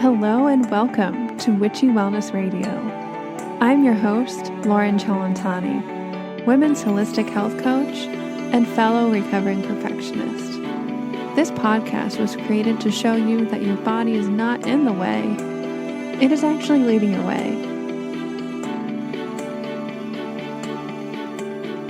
Hello and welcome to Witchy Wellness Radio. I'm your host, Lauren Chalantani, women's holistic health coach and fellow recovering perfectionist. This podcast was created to show you that your body is not in the way. It is actually leading your way.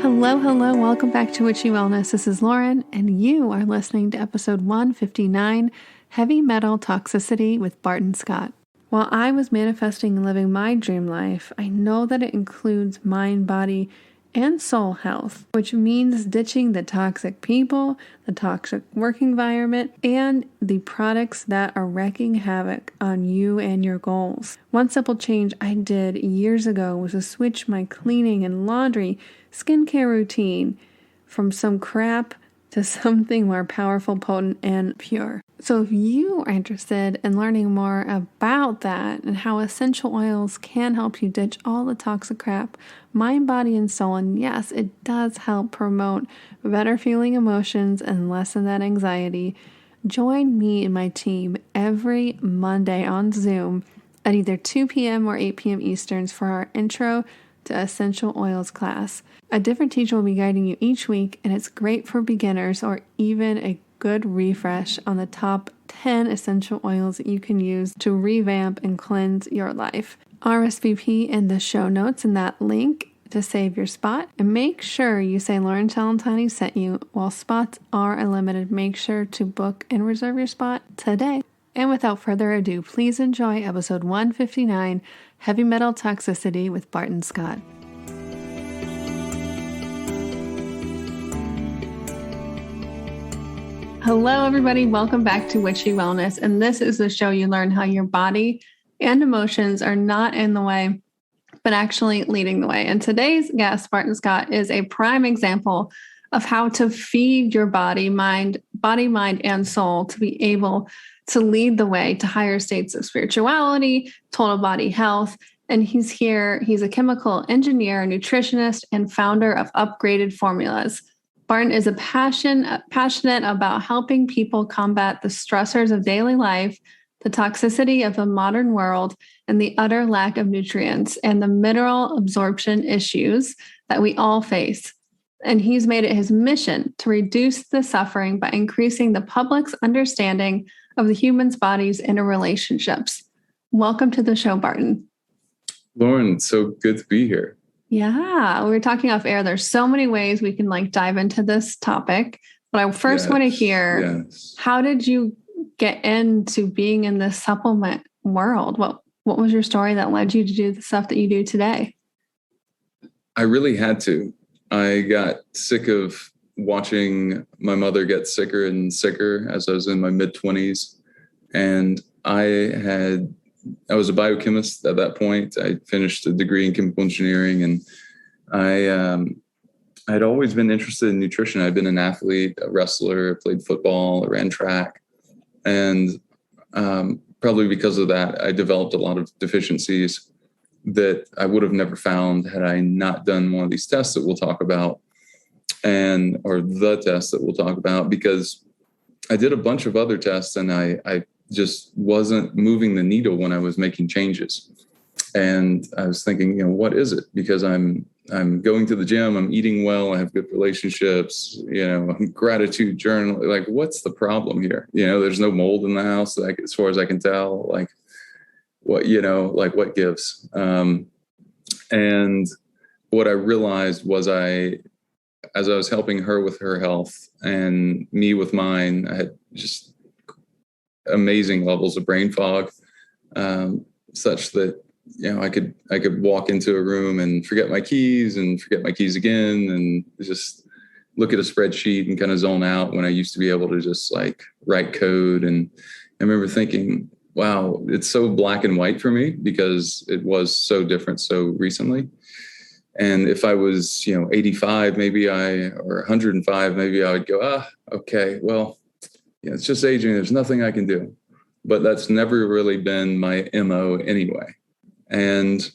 Hello, welcome back to Witchy Wellness. This is Lauren, and you are listening to episode 159, Heavy Metal Toxicity with Barton Scott. While I was manifesting and living my dream life, I know that it includes mind, body, and soul health, which means ditching the toxic people, the toxic work environment, and the products that are wreaking havoc on you and your goals. One simple change I did years ago was to switch my cleaning and laundry, skincare routine from some crap to something more powerful, potent, and pure. So if you are interested in learning more about that and how essential oils can help you ditch all the toxic crap, mind, body, and soul, and yes, it does help promote better feeling emotions and lessen that anxiety, join me and my team every Monday on Zoom at either 2 p.m. or 8 p.m. Easterns for our Intro to Essential Oils class. A different teacher will be guiding you each week, and it's great for beginners or even a good refresh on the top 10 essential oils that you can use to revamp and cleanse your life. RSVP in the show notes and that link to save your spot. And make sure you say Lauren Chalantani sent you. While spots are limited, make sure to book and reserve your spot today. And without further ado, please enjoy episode 159, Heavy Metal Toxicity with Barton Scott. Hello, everybody. Welcome back to Witchy Wellness. And this is the show you learn how your body and emotions are not in the way, but actually leading the way. And today's guest, Barton Scott, is a prime example of how to feed your body, mind, and soul to be able to lead the way to higher states of spirituality, total body health. And he's here. He's a chemical engineer, nutritionist, and founder of Upgraded Formulas. Barton is passionate about helping people combat the stressors of daily life, the toxicity of the modern world, and the utter lack of nutrients and the mineral absorption issues that we all face. And he's made it his mission to reduce the suffering by increasing the public's understanding of the human's body's interrelationships. Welcome to the show, Barton. Lauren, so good to be here. Yeah, we were talking off air. There's so many ways we can dive into this topic, but I first want to hear, how did you get into being in this supplement world? What was your story that led you to do the stuff that you do today? I really had to. I got sick of watching my mother get sicker and sicker as I was in my mid-20s. And I was a biochemist at that point. I finished a degree in chemical engineering, and I'd always been interested in nutrition. I'd been an athlete, a wrestler, played football, ran track. And probably because of that, I developed a lot of deficiencies that I would have never found had I not done one of these tests that we'll talk about, or the test that we'll talk about, because I did a bunch of other tests and I just wasn't moving the needle when I was making changes. And I was thinking, what is it? Because I'm going to the gym, I'm eating well, I have good relationships, gratitude journal. Like, what's the problem here? There's no mold in the house, as far as I can tell. What gives? And what I realized was as I was helping her with her health and me with mine, I had just amazing levels of brain fog, such that, I could walk into a room and forget my keys again, and just look at a spreadsheet and kind of zone out when I used to be able to just write code. And I remember thinking, wow, it's so black and white for me because it was so different so recently. And if I was, 85, or 105, maybe I would go, okay, well, it's just aging. There's nothing I can do. But that's never really been my MO anyway. And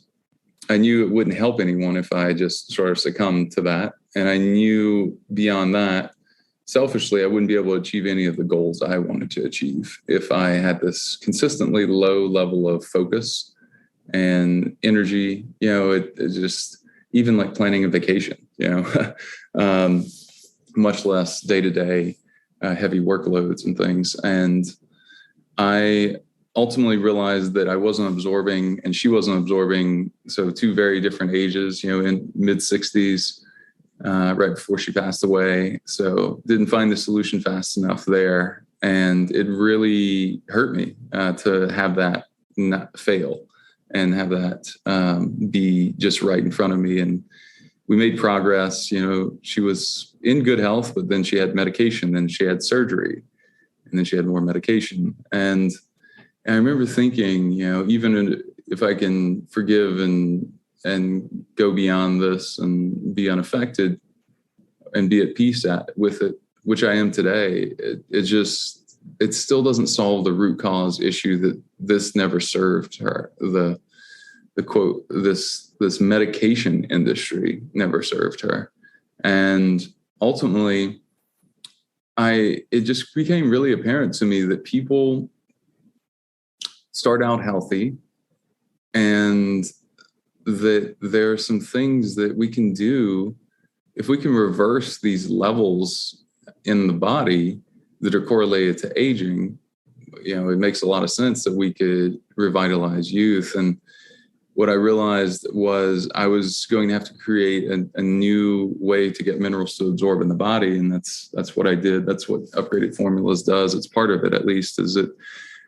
I knew it wouldn't help anyone if I just sort of succumbed to that. And I knew beyond that, selfishly, I wouldn't be able to achieve any of the goals I wanted to achieve if I had this consistently low level of focus and energy. It just, even like planning a vacation, much less day-to-day heavy workloads and things. And I ultimately realized that I wasn't absorbing and she wasn't absorbing. So two very different ages, in mid-60s, right before she passed away. So didn't find the solution fast enough there. And it really hurt me to have that not fail and have that be just right in front of me. And we made progress. She was in good health, but then she had medication, then she had surgery, and then she had more medication. And I remember thinking, even if I can forgive and go beyond this and be unaffected and be at peace with it, which I am today, it still doesn't solve the root cause issue that this never served her. The quote, this medication industry never served her. And ultimately, it just became really apparent to me that people start out healthy and that there are some things that we can do if we can reverse these levels in the body that are correlated to aging. It makes a lot of sense that we could revitalize youth. And what I realized was I was going to have to create a new way to get minerals to absorb in the body. And that's what I did. That's what Upgraded Formulas does. It's part of it, at least, is that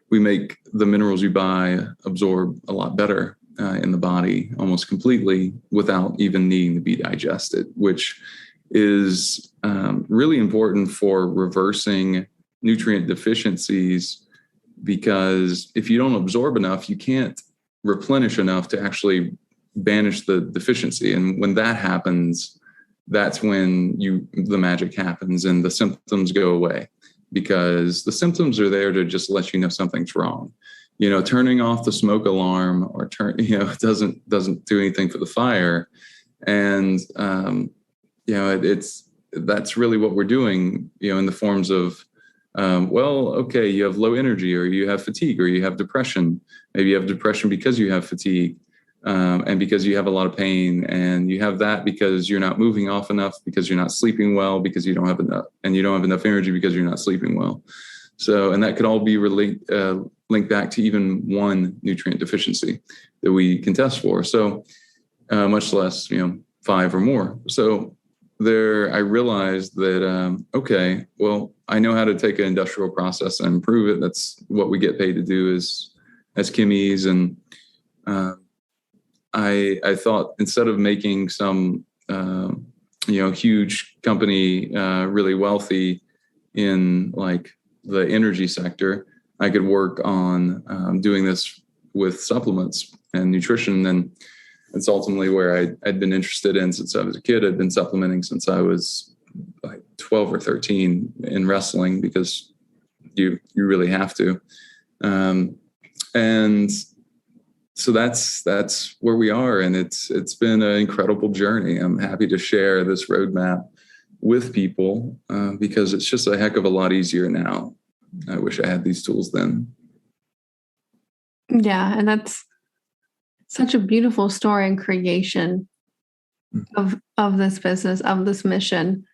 we make the minerals you buy absorb a lot better in the body almost completely without even needing to be digested, which is really important for reversing nutrient deficiencies, because if you don't absorb enough, you can't replenish enough to actually banish the deficiency. And when that happens, that's when the magic happens and the symptoms go away, because the symptoms are there to just let you know something's wrong. Turning off the smoke alarm or doesn't do anything for the fire. And that's really what we're doing, in the forms of, you have low energy, or you have fatigue, or you have depression. Maybe you have depression because you have fatigue, and because you have a lot of pain, and you have that because you're not moving off enough, because you're not sleeping well, because you don't have enough, and you don't have enough energy because you're not sleeping well. So, and that could all be linked back to even one nutrient deficiency that we can test for. So, much less, 5 or more. So there, I realized that, I know how to take an industrial process and improve it. That's what we get paid to do as chemies. And I thought, instead of making some, huge company really wealthy in like the energy sector, I could work on doing this with supplements and nutrition. And it's ultimately where I'd been interested in since I was a kid. I'd been supplementing since I was like 12 or 13 in wrestling, because you really have to. And so that's where we are. And it's been an incredible journey. I'm happy to share this roadmap with people because it's just a heck of a lot easier now. I wish I had these tools then. Yeah. And that's such a beautiful story and creation of this business, of this mission.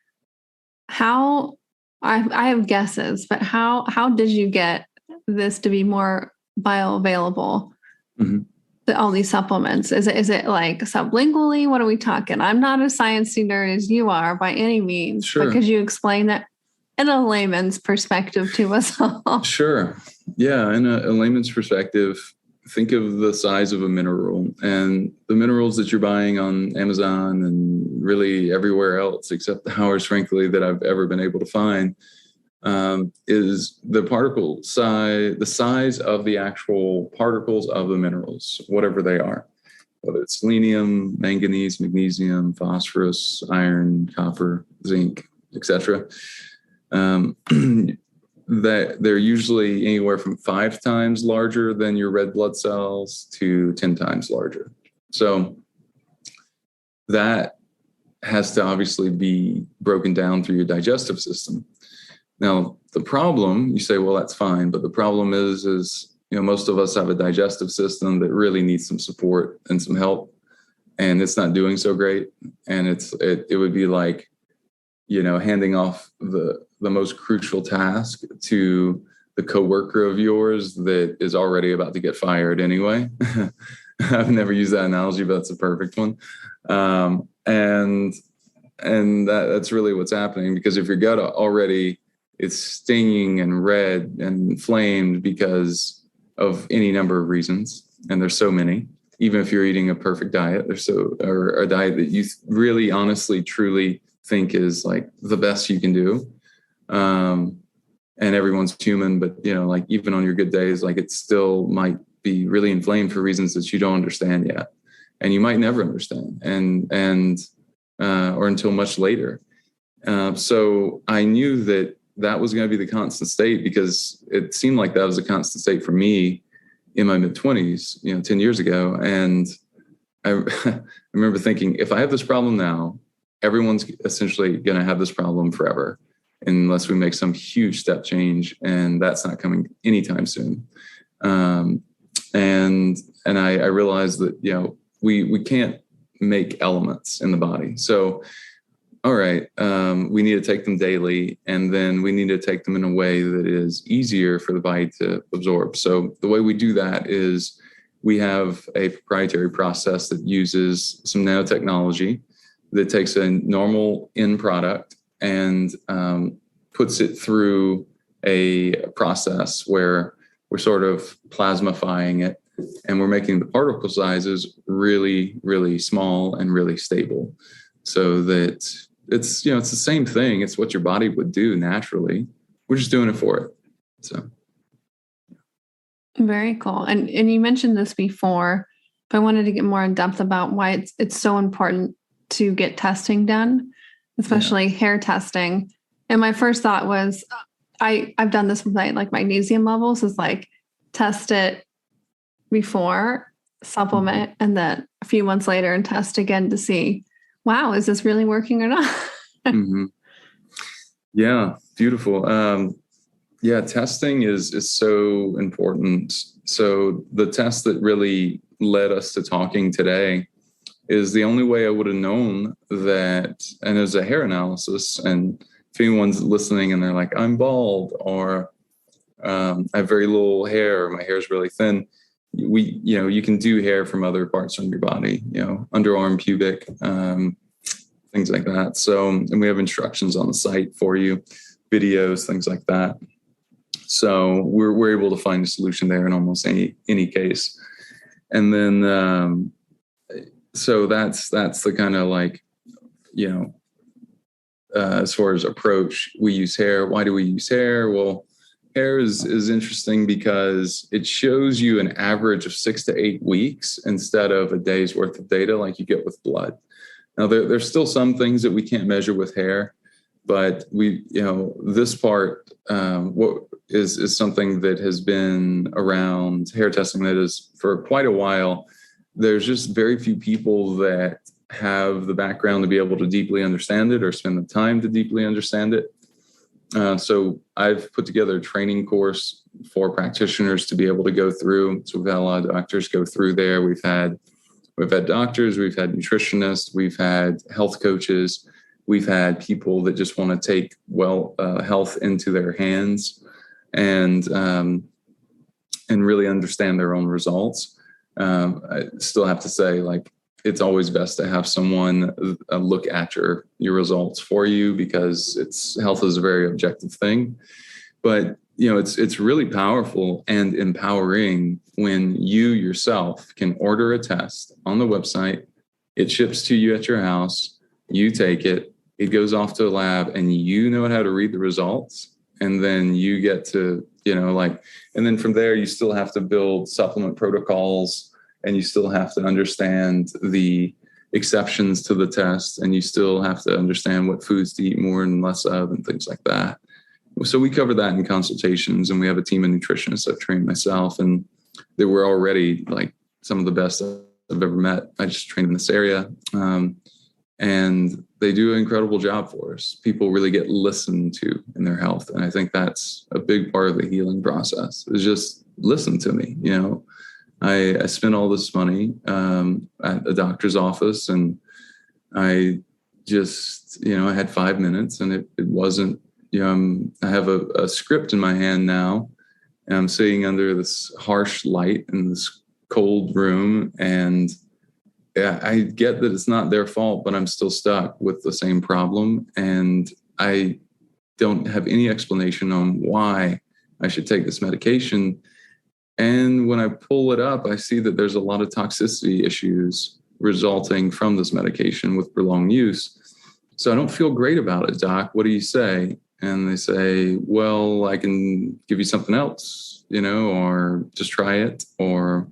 How, I have guesses, but how did you get this to be more bioavailable? Mm-hmm. All these supplements, is it like sublingually? What are we talking? I'm not a sciencey nerd as you are by any means. Sure. But could you explain that in a layman's perspective to us all? Sure. Yeah. In a layman's perspective, think of the size of a mineral, and the minerals that you're buying on Amazon and really everywhere else, except ours, frankly, that I've ever been able to find, is the particle size, the size of the actual particles of the minerals, whatever they are, whether it's selenium, manganese, magnesium, phosphorus, iron, copper, zinc, etc. That they're usually anywhere from 5 times larger than your red blood cells to 10 times larger. So that has to obviously be broken down through your digestive system. Now, the problem, you say, well, that's fine. But the problem is, most of us have a digestive system that really needs some support and some help, and it's not doing so great. And it would be like, handing off the most crucial task to the coworker of yours that is already about to get fired anyway. I've never used that analogy, but it's a perfect one. And that's really what's happening, because if your gut already is stinging and red and inflamed because of any number of reasons, and there's so many, even if you're eating a perfect diet, or a diet that you really honestly truly think is like the best you can do. And everyone's human, but like even on your good days, like it still might be really inflamed for reasons that you don't understand yet. And you might never understand or until much later. So I knew that was going to be the constant state, because it seemed like that was a constant state for me in my mid-20s, 10 years ago. And I remember thinking, if I have this problem now, everyone's essentially going to have this problem forever, unless we make some huge step change. And that's not coming anytime soon. And I realized that, we can't make elements in the body. So, all right, we need to take them daily, and then we need to take them in a way that is easier for the body to absorb. So the way we do that is we have a proprietary process that uses some nanotechnology that takes a normal end product and puts it through a process where we're sort of plasmafying it, and we're making the particle sizes really, really small and really stable, so that it's the same thing. It's what your body would do naturally. We're just doing it for it. So very cool. And you mentioned this before, but I wanted to get more in depth about why it's so important to get testing done, especially hair testing. And my first thought was, I've done this with like magnesium levels, is like test it before, supplement, and then a few months later and test again to see, wow, is this really working or not? Mm-hmm. Yeah, beautiful. Testing is so important. So the test that really led us to talking today is the only way I would have known that. And it was a hair analysis. And if anyone's listening and they're like, I'm bald, or I have very little hair, my hair is really thin, you can do hair from other parts of your body, underarm, pubic, things like that. So, and we have instructions on the site for you, videos, things like that. So we're able to find a solution there in almost any case. And then, so that's the kind of like, as far as approach, we use hair. Why do we use hair? Well, hair is interesting because it shows you an average of 6 to 8 weeks instead of a day's worth of data like you get with blood. Now, there's still some things that we can't measure with hair, but this part what is something that has been around, hair testing, that is, for quite a while. There's just very few people that have the background to be able to deeply understand it or spend the time to deeply understand it. So I've put together a training course for practitioners to be able to go through. So we've had a lot of doctors go through there. We've had doctors, we've had nutritionists, we've had health coaches, we've had people that just want to take health into their hands and really understand their own results. I still have to say, like, it's always best to have someone look at your results for you, because health is a very objective thing. But it's really powerful and empowering when you yourself can order a test on the website. It ships to you at your house. You take it. It goes off to a lab, and you know how to read the results. And then you get to and then from there you still have to build supplement protocols. And you still have to understand the exceptions to the test, and you still have to understand what foods to eat more and less of, and things like that. So we cover that in consultations, and we have a team of nutritionists I've trained myself, and they were already like some of the best I've ever met. I just trained in this area. and they do an incredible job for us. People really get listened to in their health. And I think that's a big part of the healing process, is just listen to me. I spent all this money at a doctor's office, and I just, I had 5 minutes, and it wasn't, I have a script in my hand now, and I'm sitting under this harsh light in this cold room, and yeah, I get that it's not their fault, but I'm still stuck with the same problem. And I don't have any explanation on why I should take this medication. And when I pull it up, I see that there's a lot of toxicity issues resulting from this medication with prolonged use. So I don't feel great about it, Doc. What do you say? And they say, well, I can give you something else, or just try it, or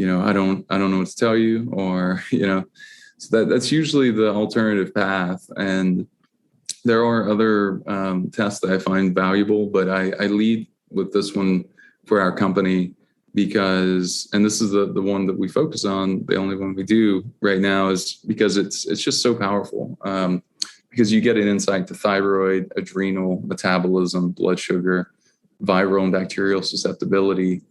I don't know what to tell you, or, so that's usually the alternative path. And there are other tests that I find valuable, but I lead with this one for our company because, and this is the one that we focus on, the only one we do right now, is because it's just so powerful. Because you get an insight to thyroid, adrenal, metabolism, blood sugar, viral and bacterial susceptibility,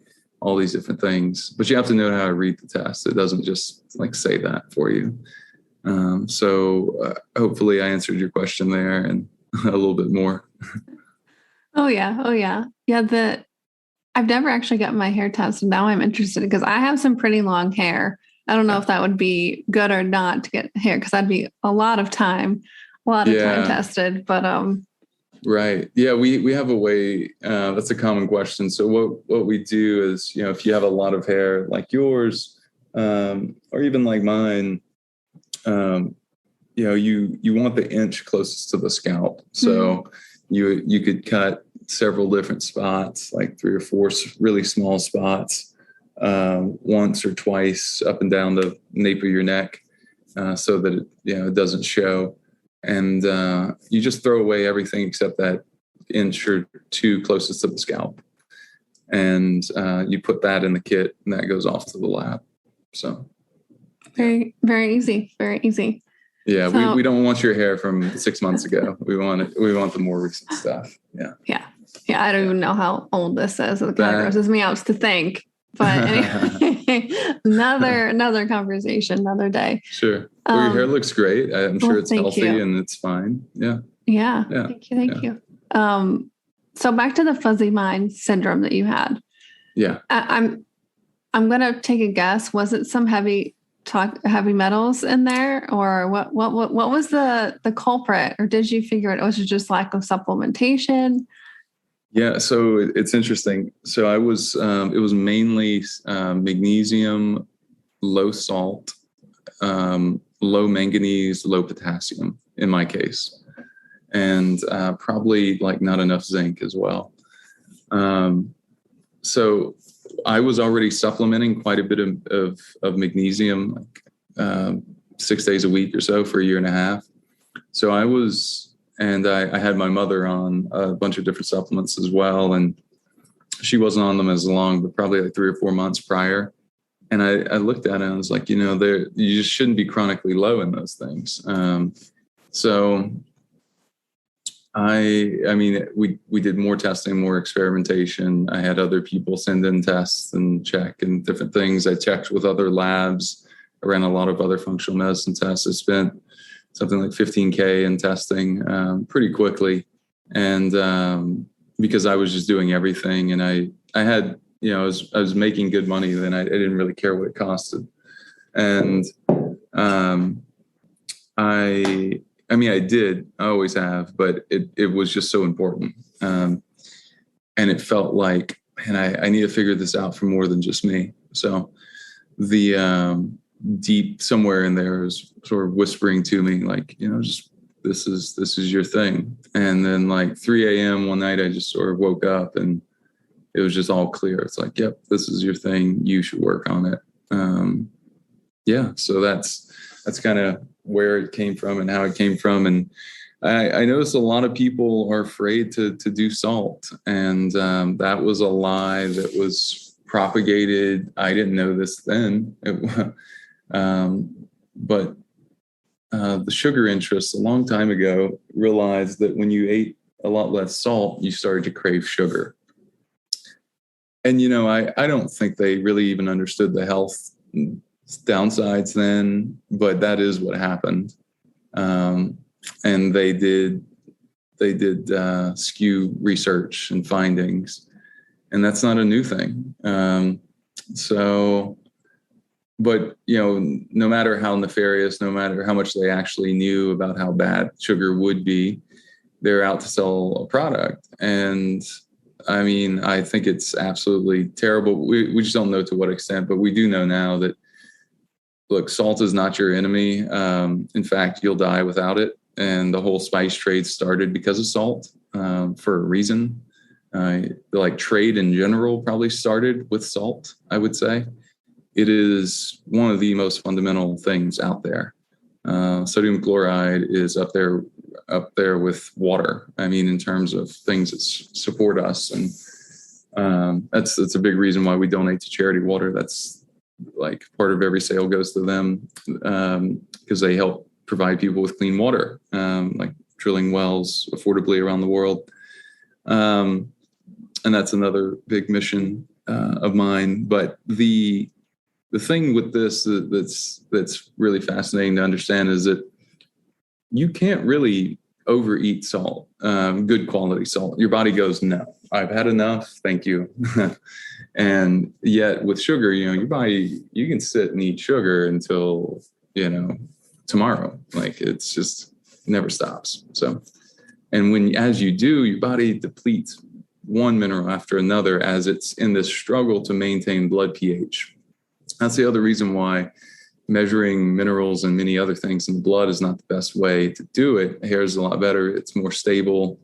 all these different things, but you have to know how to read the test. It doesn't just say that for you. So hopefully I answered your question there and a little bit more. Oh yeah. I've never actually gotten my hair tested. Now I'm interested because I have some pretty long hair. I don't know if that would be good or not to get hair, because that'd be a lot of time tested, but right. Yeah, we have a way, that's a common question. So what we do is, if you have a lot of hair like yours, or even like mine, you want the inch closest to the scalp. So you could cut several different spots, like 3 or 4 really small spots, once or twice up and down the nape of your neck, so that it doesn't show. And you just throw away everything except that inch or 2 closest to the scalp. And you put that in the kit, and that goes off to the lab. So very, very easy. Very easy. Yeah, so, we don't want your hair from 6 months ago. We want the more recent stuff. Yeah. I don't even know how old this is. It kind of grosses me out to think. But anyway, another conversation, another day. Sure. Well, your hair looks great. I'm sure it's healthy and it's fine. Yeah. Thank you. So back to the fuzzy mind syndrome that you had. Yeah. I'm gonna take a guess. Was it some heavy metals in there, or what was the culprit, or did you figure it was just lack of supplementation? Yeah, so it's interesting. So I was, it was mainly magnesium, low salt, low manganese, low potassium in my case, and probably not enough zinc as well. So I was already supplementing quite a bit of magnesium, 6 days a week or so for a year and a half. So I had my mother on a bunch of different supplements as well. And she wasn't on them as long, but probably 3 or 4 months prior. And I looked at it and I was like, you just shouldn't be chronically low in those things. So we did more testing, more experimentation. I had other people send in tests and check and different things. I checked with other labs. I ran a lot of other functional medicine tests. I spent something like $15,000 in testing pretty quickly. And because I was just doing everything, and I had, I was making good money, then I didn't really care what it costed. And I did, I always have, but it was just so important. And it felt like, and I need to figure this out for more than just me. So the deep somewhere in there was sort of whispering to me, just this is your thing. And then 3 a.m. one night, I just sort of woke up and it was just all clear. It's like, yep, this is your thing. You should work on it. So that's kind of where it came from and how it came from. And I noticed a lot of people are afraid to do salt. And that was a lie that was propagated. I didn't know this then. But the sugar interests a long time ago realized that when you ate a lot less salt, you started to crave sugar. And, I don't think they really even understood the health downsides then, but that is what happened. And they did skew research and findings, and that's not a new thing. But, no matter how nefarious, no matter how much they actually knew about how bad sugar would be, they're out to sell a product. And I mean, I think it's absolutely terrible. We just don't know to what extent, but we do know now that, look, salt is not your enemy. In fact, you'll die without it. And the whole spice trade started because of salt, for a reason. Like trade in general probably started with salt, I would say. It is one of the most fundamental things out there. Sodium chloride is up there with water. I mean, in terms of things that support us. And that's a big reason why we donate to charity water. That's like part of every sale goes to them, because they help provide people with clean water, like drilling wells affordably around the world. And that's another big mission of mine. But the thing with this that's really fascinating to understand is that you can't really overeat salt, good quality salt. Your body goes, no, I've had enough. Thank you. And yet with sugar, your body, you can sit and eat sugar until, tomorrow. Like it's just never stops. So, and as you do, your body depletes one mineral after another as it's in this struggle to maintain blood pH. That's the other reason why measuring minerals and many other things in the blood is not the best way to do it. Hair is a lot better. It's more stable.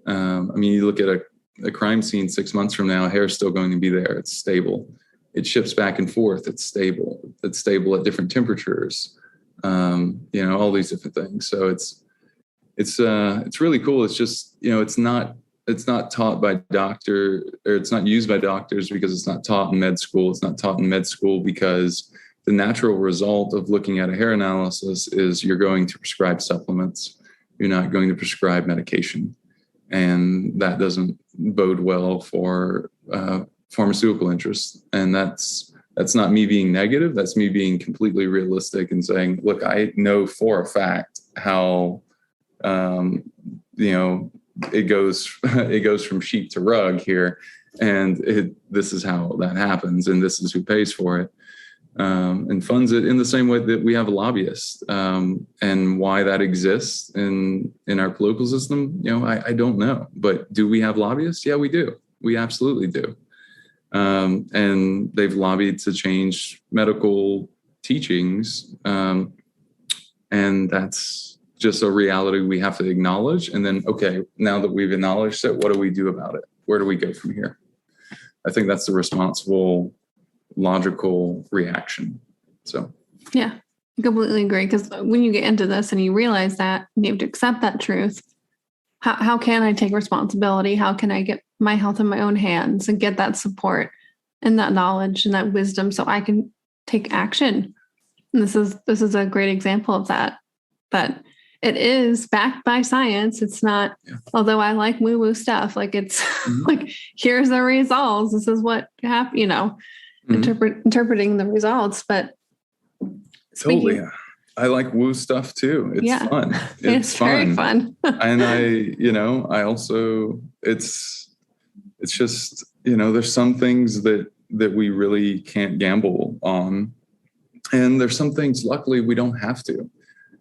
You look at a crime scene 6 months from now, hair is still going to be there. It's stable. It shifts back and forth. It's stable. It's stable at different temperatures. All these different things. So it's really cool. It's just, it's not taught by doctor, or it's not used by doctors because it's not taught in med school. It's not taught in med school because the natural result of looking at a hair analysis is you're going to prescribe supplements. You're not going to prescribe medication. And that doesn't bode well for pharmaceutical interests. And that's not me being negative. That's me being completely realistic and saying, look, I know for a fact how, it goes from sheep to rug here. And this is how that happens. And this is who pays for it. And funds it in the same way that we have lobbyists, and why that exists in our political system. I don't know, but do we have lobbyists? Yeah, we do. We absolutely do. And they've lobbied to change medical teachings. And that's just a reality we have to acknowledge. And then, okay, now that we've acknowledged it, what do we do about it? Where do we go from here? I think that's the responsible, logical reaction. So, yeah, I completely agree. Because when you get into this and you realize that you have to accept that truth, how can I take responsibility? How can I get my health in my own hands and get that support and that knowledge and that wisdom so I can take action? And this is a great example of that. But it is backed by science. It's not, although I like woo-woo stuff, like it's like, here's the results. This is what happened, interpreting the results. But totally. I like woo stuff too. It's fun. It's very fun. And I also, it's just, there's some things that we really can't gamble on. And there's some things, luckily, we don't have to.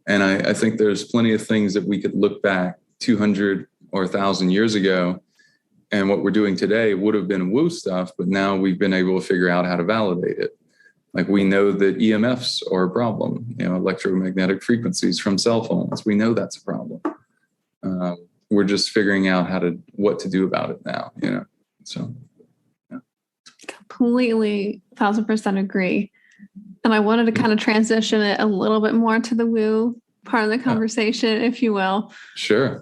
And I think there's plenty of things that we could look back 200 or 1,000 years ago, and what we're doing today would have been woo stuff, but now we've been able to figure out how to validate it. Like we know that EMFs are a problem, electromagnetic frequencies from cell phones. We know that's a problem. We're just figuring out what to do about it now, so. Yeah. Completely 1,000% agree. And I wanted to kind of transition it a little bit more to the woo part of the conversation, if you will. Sure.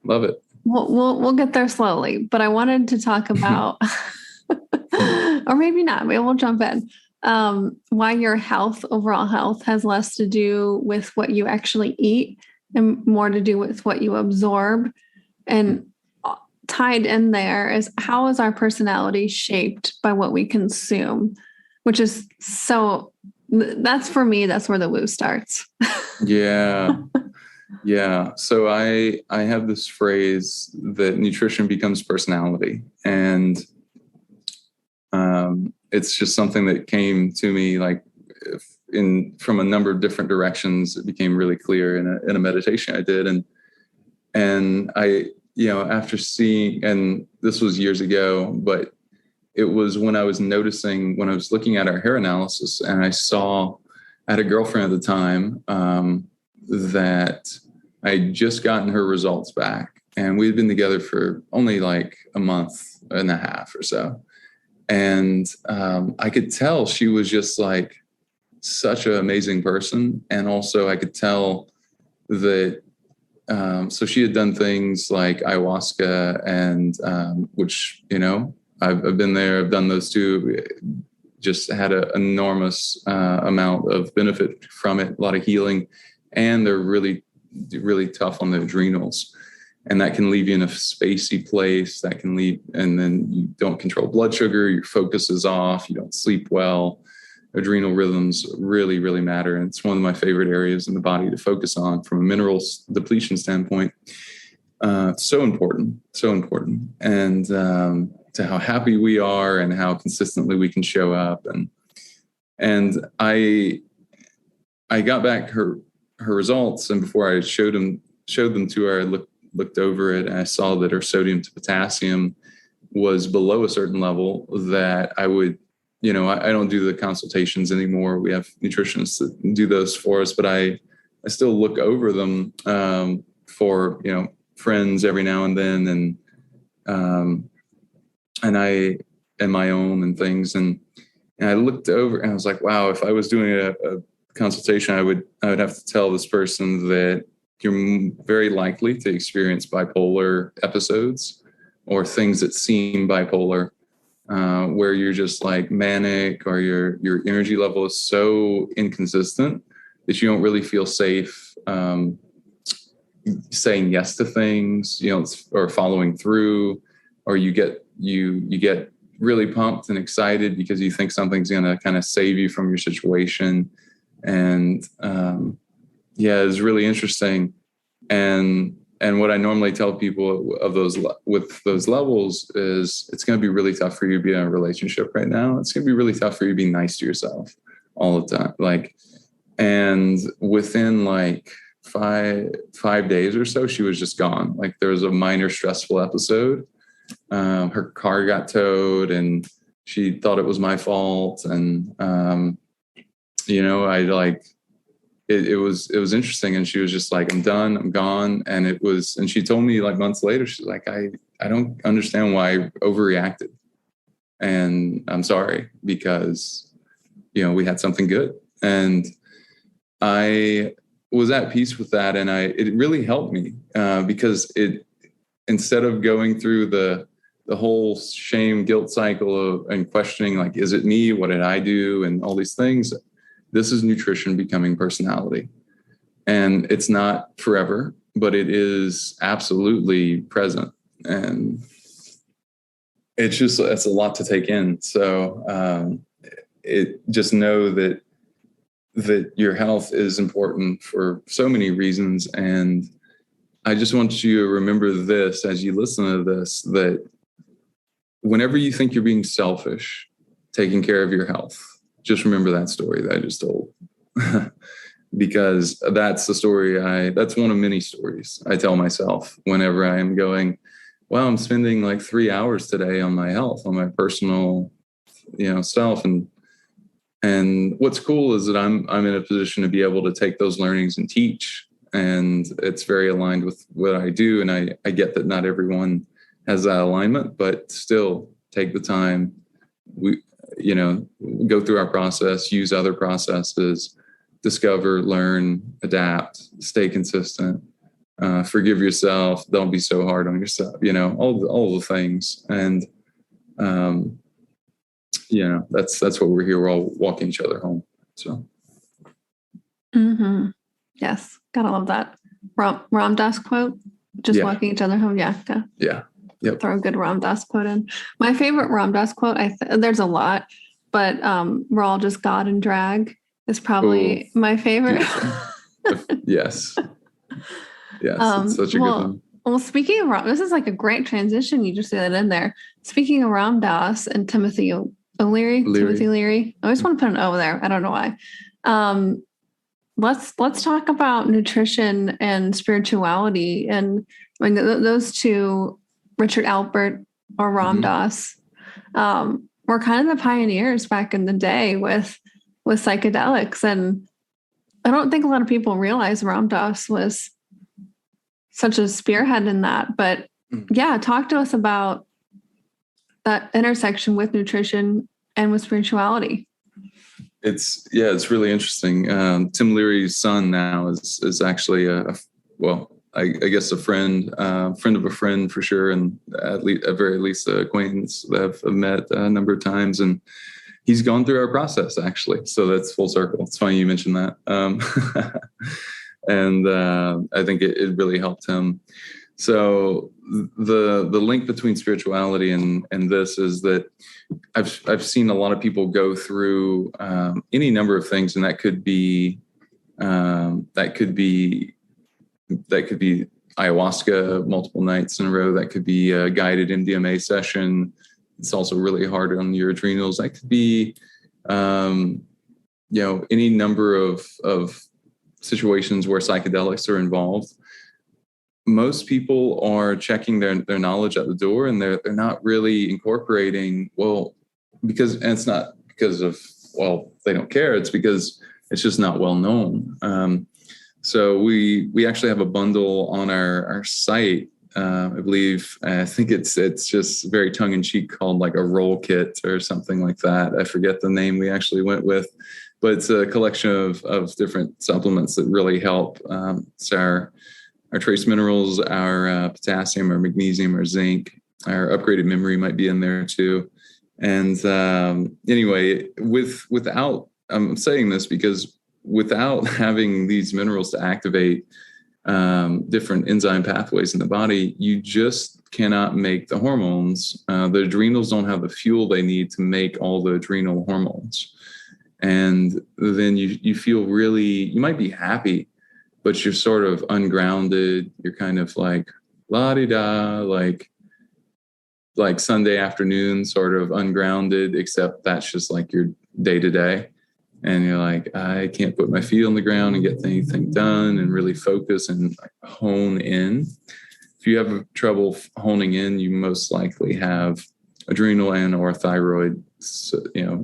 Love it. We'll get there slowly, but I wanted to talk about, or maybe not, maybe we'll jump in. why your health, overall health, has less to do with what you actually eat and more to do with what you absorb. And tied in there is, how is our personality shaped by what we consume, which is that's for me, that's where the woo starts. Yeah. Yeah. So I have this phrase that nutrition becomes personality. And it's just something that came to me like from a number of different directions. It became really clear in a meditation I did. And I, after seeing, and this was years ago, but it was when I was looking at our hair analysis, and I had a girlfriend at the time that I had just gotten her results back, and we'd been together for only like a month and a half or so. And I could tell she was just like such an amazing person. And also I could tell that, so she had done things like ayahuasca and which, I've been there, I've done those too, just had an enormous amount of benefit from it, a lot of healing, and they're really, really tough on the adrenals. And that can leave you in a spacey place. That can leave, and then you don't control blood sugar, your focus is off, you don't sleep well. Adrenal rhythms really, really matter. And it's one of my favorite areas in the body to focus on from a minerals depletion standpoint. So important. And to how happy we are and how consistently we can show up. And I got back her results, and before I showed them to her, I looked over it and I saw that her sodium to potassium was below a certain level that I would, I don't do the consultations anymore. We have nutritionists that do those for us, but I still look over them for, friends every now and then. And I, and my own and things. And I looked over and I was like, wow, if I was doing a consultation, I would have to tell this person that you're very likely to experience bipolar episodes or things that seem bipolar, where you're just like manic, or your energy level is so inconsistent that you don't really feel safe saying yes to things, or following through, or you get really pumped and excited because you think something's going to kind of save you from your situation. And it's really interesting. And what I normally tell people of with those levels is, it's going to be really tough for you to be in a relationship right now. It's going to be really tough for you to be nice to yourself all the time. And within like five days or so, she was just gone. Like, there was a minor stressful episode. Her car got towed and she thought it was my fault. And, it was interesting. And she was just like, I'm done, I'm gone. And she told me like months later, she's like, I don't understand why I overreacted. And I'm sorry, because, we had something good. And I was at peace with that. And it really helped me because instead of going through the whole shame, guilt cycle and questioning, like, is it me? What did I do? And all these things. This is nutrition becoming personality. And it's not forever, but it is absolutely present. And it's a lot to take in. So just know that your health is important for so many reasons. And I just want you to remember this as you listen to this, that whenever you think you're being selfish, taking care of your health, just remember that story that I just told, because that's the story that's one of many stories I tell myself whenever I am going, well, I'm spending like 3 hours today on my health, on my personal, self. And what's cool is that I'm in a position to be able to take those learnings and teach. And it's very aligned with what I do. And I get that not everyone has that alignment, but still take the time. We go through our process, use other processes, discover, learn, adapt, stay consistent, forgive yourself. Don't be so hard on yourself, all the things. And, that's what we're here. We're all walking each other home. So. Mm-hmm. Yes. Gotta love that. Ram Dass quote, just walking each other home. Yeah. Yeah. Yep. Throw a good Ram Dass quote in. My favorite Ram Dass quote, there's a lot, but we're all just God and drag is probably my favorite. Yes. It's such a good one. Well, speaking of Ram, this is like a great transition. You just threw that in there. Speaking of Ram Dass and Timothy Leary. I always want to put an O there. I don't know why. Let's talk about nutrition and spirituality. And I mean, those two, Richard Alpert or Ram Dass, were kind of the pioneers back in the day with psychedelics. And I don't think a lot of people realize Ram Dass was such a spearhead in that. But yeah, talk to us about that intersection with nutrition and with spirituality. It's really interesting. Tim Leary's son now is actually I guess a friend of a friend for sure, and at very least an acquaintance that I've met a number of times, and he's gone through our process actually. So that's full circle. It's funny you mentioned that, and I think it really helped him. So the link between spirituality and this is that I've seen a lot of people go through any number of things, and that could be ayahuasca multiple nights in a row. That could be a guided MDMA session. It's also really hard on your adrenals. That could be any number of situations where psychedelics are involved. Most people are checking their knowledge at the door, and they're not really incorporating, and it's not because of, they don't care. It's because it's just not well known. So we actually have a bundle on our site. I believe, I think it's just very tongue in cheek called like a roll kit or something like that. I forget the name we actually went with, but it's a collection of different supplements that really help. It's our trace minerals, our potassium, our magnesium, our zinc, our upgraded memory might be in there too. And anyway, I'm saying this because without having these minerals to activate different enzyme pathways in the body, you just cannot make the hormones. The adrenals don't have the fuel they need to make all the adrenal hormones. And then you feel you might be happy, but you're sort of ungrounded. You're kind of like la-di-da, like Sunday afternoon, sort of ungrounded, except that's just like your day to day. And you're like, I can't put my feet on the ground and get anything done and really focus and hone in. If you have trouble honing in, you most likely have adrenal and or thyroid,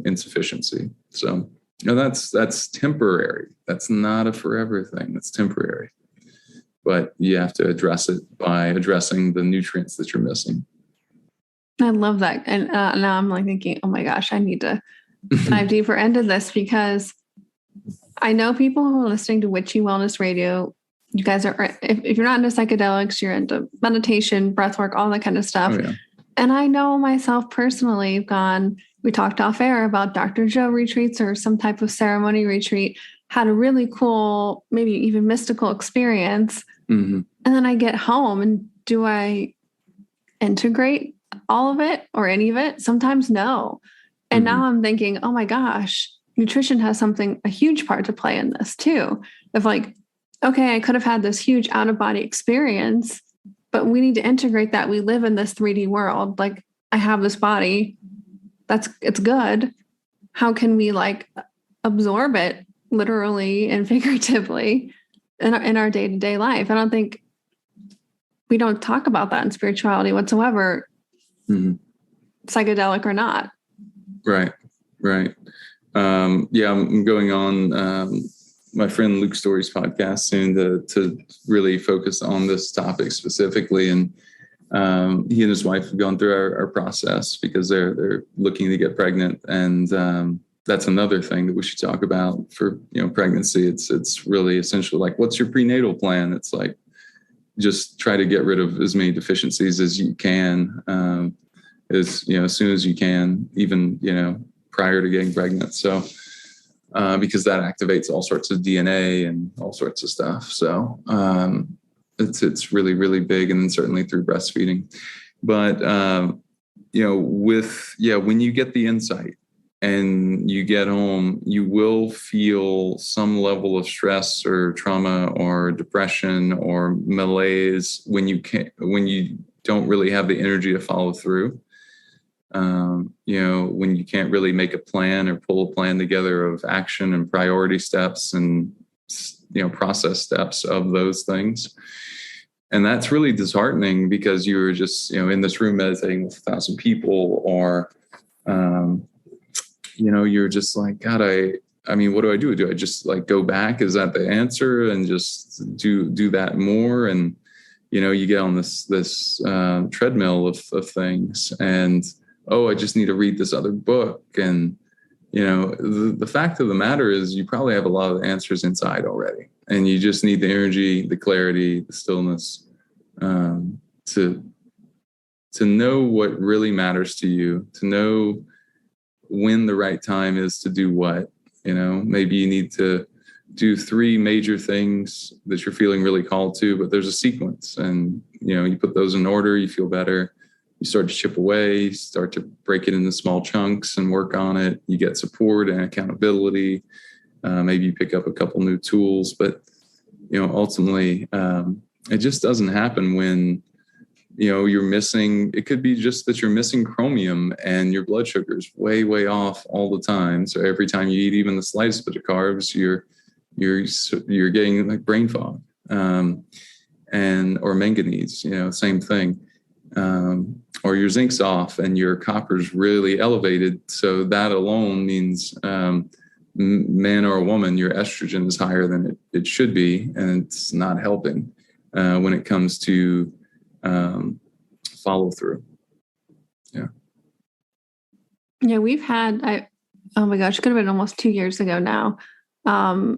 insufficiency. So, that's temporary. That's not a forever thing. That's temporary. But you have to address it by addressing the nutrients that you're missing. I love that. And now I'm like thinking, oh my gosh, I need to dive deeper into this, because I know people who are listening to Witchy Wellness Radio. You guys are, if you're not into psychedelics, you're into meditation, breath work, all that kind of stuff. Oh, yeah. And I know myself personally, we talked off air about Dr. Joe retreats or some type of ceremony retreat, had a really cool, maybe even mystical experience. Mm-hmm. And then I get home, and do I integrate all of it or any of it? Sometimes no. And now I'm thinking, oh my gosh, nutrition has a huge part to play in this too. Of like, okay, I could have had this huge out-of-body experience, but we need to integrate that. We live in this 3D world. Like, I have this body. It's good. How can we absorb it literally and figuratively in our day-to-day life? I don't think we don't talk about that in spirituality whatsoever, psychedelic or not. Right. I'm going on my friend Luke Story's podcast soon to really focus on this topic specifically. And he and his wife have gone through our process because they're looking to get pregnant. And that's another thing that we should talk about for, pregnancy. It's really essential. Like, what's your prenatal plan? It's like, just try to get rid of as many deficiencies as you can, as soon as you can, even, prior to getting pregnant. So, because that activates all sorts of DNA and all sorts of stuff. So, it's really, really big. And then certainly through breastfeeding. But, when you get the insight and you get home, you will feel some level of stress or trauma or depression or malaise when you don't really have the energy to follow through. When you can't really make a plan or pull a plan together of action and priority steps and, process steps of those things. And that's really disheartening because you're just, in this room meditating with 1,000 people, or, you're just like, God, what do I do? Do I just like go back? Is that the answer? And just do that more? And, you get on this treadmill of things, and, I just need to read this other book. And, the fact of the matter is you probably have a lot of answers inside already, and you just need the energy, the clarity, the stillness, to know what really matters to you, to know when the right time is to do what. Maybe you need to do 3 major things that you're feeling really called to, but there's a sequence, and, you put those in order, you feel better. You start to chip away, you start to break it into small chunks and work on it. You get support and accountability. Maybe you pick up a couple new tools, but, ultimately, it just doesn't happen when, you're missing. It could be just that you're missing chromium and your blood sugar is way, way off all the time. So every time you eat even the slightest bit of carbs, you're getting like brain fog, or manganese, same thing. Or your zinc's off and your copper's really elevated. So that alone means, man or a woman, your estrogen is higher than it should be. And it's not helping, when it comes to, follow through. Yeah. Yeah. We've had, oh my gosh, it could have been almost 2 years ago now. A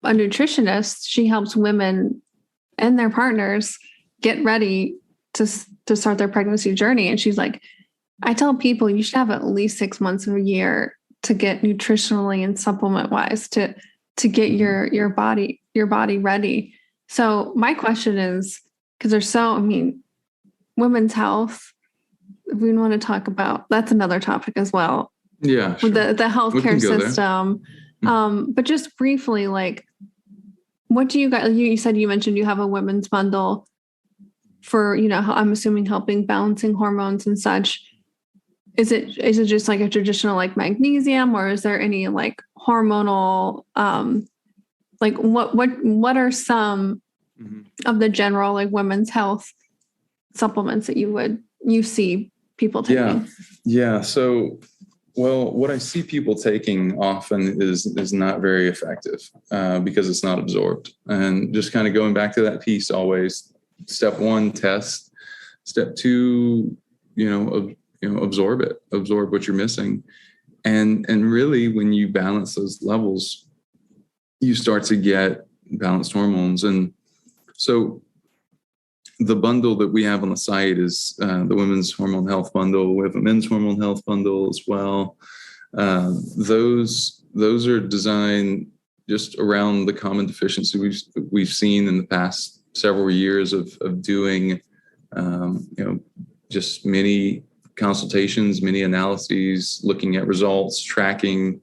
nutritionist, she helps women and their partners get ready to start their pregnancy journey. And she's like, I tell people you should have at least 6 months of a year to get nutritionally and supplement wise to get your body ready. So my question is, because women's health, if we want to talk about, that's another topic as well. Yeah. Sure. The healthcare system. But just briefly, like, what do you guys, you mentioned you have a women's bundle for, I'm assuming helping balancing hormones and such. Is it just like a traditional like magnesium, or is there any like hormonal, like what are some of the general like women's health supplements that you see people taking? Yeah. So, well, what I see people taking often is not very effective, because it's not absorbed. And just kind of going back to that piece always, step 1, test. Step 2, absorb what you're missing. And really, when you balance those levels, you start to get balanced hormones. And so the bundle that we have on the site is the women's hormone health bundle. We have a men's hormone health bundle as well. Those are designed just around the common deficiency we've seen in the past several years of doing, just many consultations, many analyses, looking at results, tracking,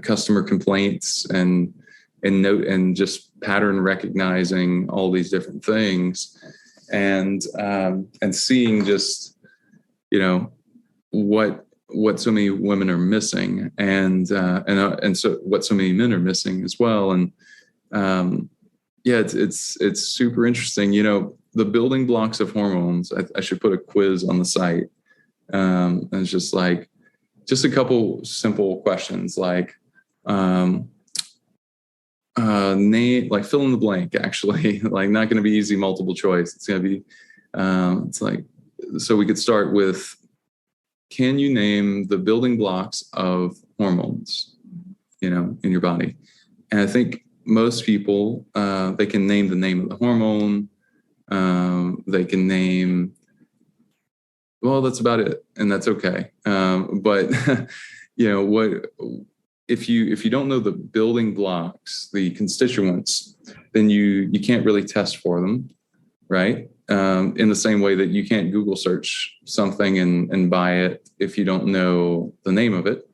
customer complaints and note, and just pattern recognizing all these different things, and seeing just, what so many women are missing, and so what so many men are missing as well. And it's super interesting. The building blocks of hormones. I should put a quiz on the site. And it's just a couple simple questions like, name, like fill in the blank, actually, like not going to be easy multiple choice. It's going to be, so we could start with, can you name the building blocks of hormones, in your body? And I think most people, they can name the name of the hormone. They can name well, that's about it. And that's okay. But what, if you don't know the building blocks, the constituents, then you can't really test for them. Right. In the same way that you can't Google search something and buy it if you don't know the name of it.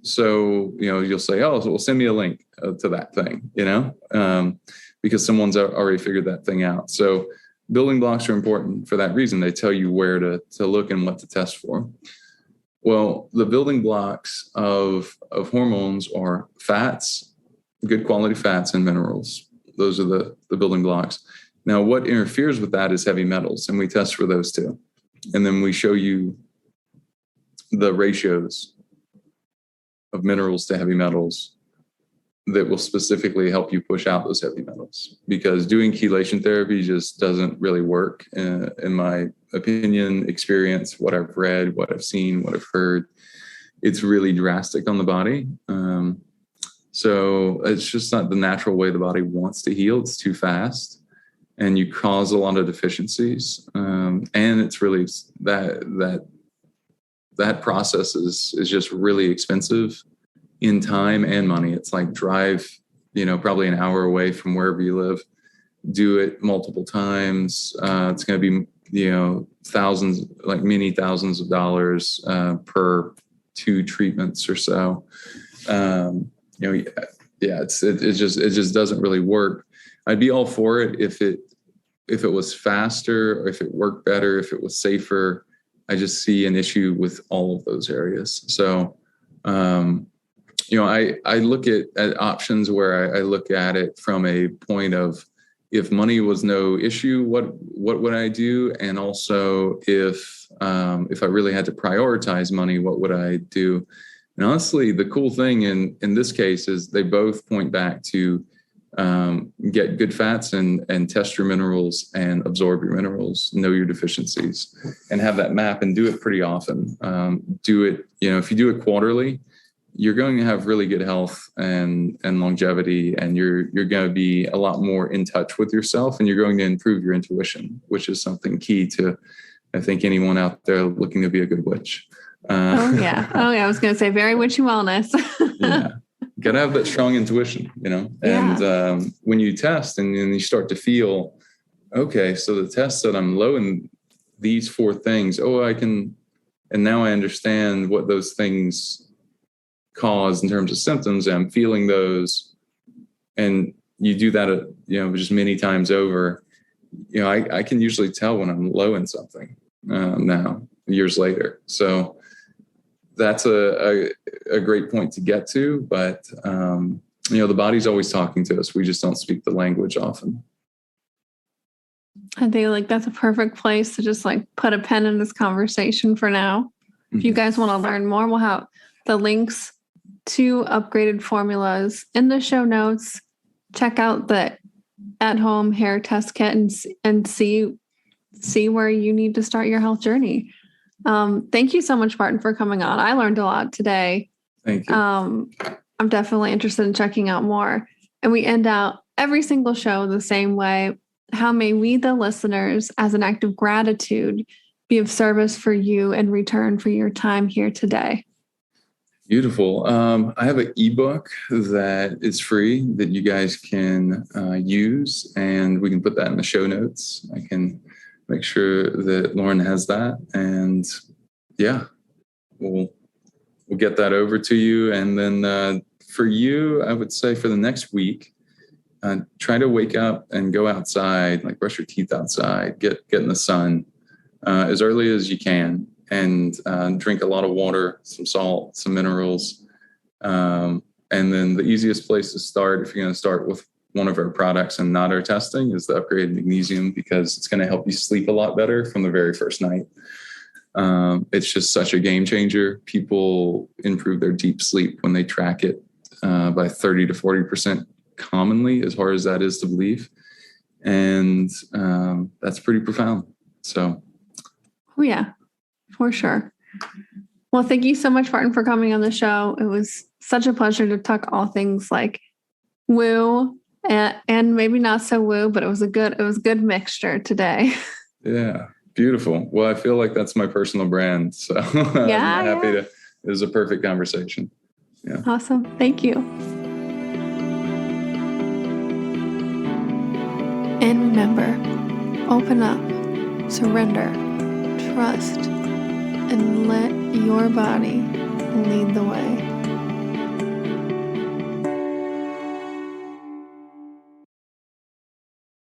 So, you'll say, oh, well, send me a link to that thing, because someone's already figured that thing out. So building blocks are important for that reason. They tell you where to look and what to test for. Well, the building blocks of hormones are fats, good quality fats and minerals. Those are the building blocks. Now, what interferes with that is heavy metals, and we test for those too. And then we show you the ratios of minerals to heavy metals that will specifically help you push out those heavy metals, because doing chelation therapy just doesn't really work in my opinion, experience, what I've read, what I've seen, what I've heard. It's really drastic on the body. So it's just not the natural way the body wants to heal. It's too fast, and you cause a lot of deficiencies. And it's really that process is just really expensive in time and money. It's like drive, probably an hour away from wherever you live, do it multiple times. It's going to be, thousands, like many thousands of dollars per 2 treatments or so. It just doesn't really work. I'd be all for it if it was faster, or if it worked better, if it was safer. I just see an issue with all of those areas. So, I look at options where I look at it from a point of, if money was no issue, what would I do? And also, if I really had to prioritize money, what would I do? And honestly, the cool thing in this case is they both point back to get good fats and test your minerals and absorb your minerals, know your deficiencies, and have that map and do it pretty often. Do it, if you do it quarterly, you're going to have really good health and longevity, and you're going to be a lot more in touch with yourself, and you're going to improve your intuition, which is something key to, I think, anyone out there looking to be a good witch. I was going to say very witchy wellness. Yeah. Got to have that strong intuition, and when you test and then you start to feel, okay, so the test said I'm low in these 4 things. And now I understand what those things cause in terms of symptoms, and I'm feeling those. And you do that, just many times over, I can usually tell when I'm low in something now, years later. So that's a great point to get to, but the body's always talking to us. We just don't speak the language often. I think that's a perfect place to just put a pen in this conversation for now. Mm-hmm. If you guys want to learn more, we'll have the links to upgraded formulas in the show notes. Check out the at-home hair test kit and see where you need to start your health journey. Thank you so much, Barton, for coming on. I learned a lot today. Thank you. I'm definitely interested in checking out more. And we end out every single show the same way. How may we, the listeners, as an act of gratitude, be of service for you in return for your time here today? Beautiful. I have an ebook that is free that you guys can use, and we can put that in the show notes. I can make sure that Lauren has that, and we'll get that over to you. And then for you, I would say for the next week, try to wake up and go outside, brush your teeth outside, get in the sun as early as you can, and drink a lot of water, some salt, some minerals. And then the easiest place to start, if you're going to start with one of our products and not our testing, is the upgraded magnesium, because it's going to help you sleep a lot better from the very first night. It's just such a game changer. People improve their deep sleep when they track it by 30 to 40% commonly, as hard as that is to believe. And that's pretty profound. So. Oh, yeah, for sure. Well, thank you so much, Barton, for coming on the show. It was such a pleasure to talk all things woo and maybe not so woo, but it was a good mixture today. Yeah. Beautiful. Well, I feel like that's my personal brand. So I'm happy to, it was a perfect conversation. Yeah. Awesome. Thank you. And remember, open up, surrender, trust, and let your body lead the way.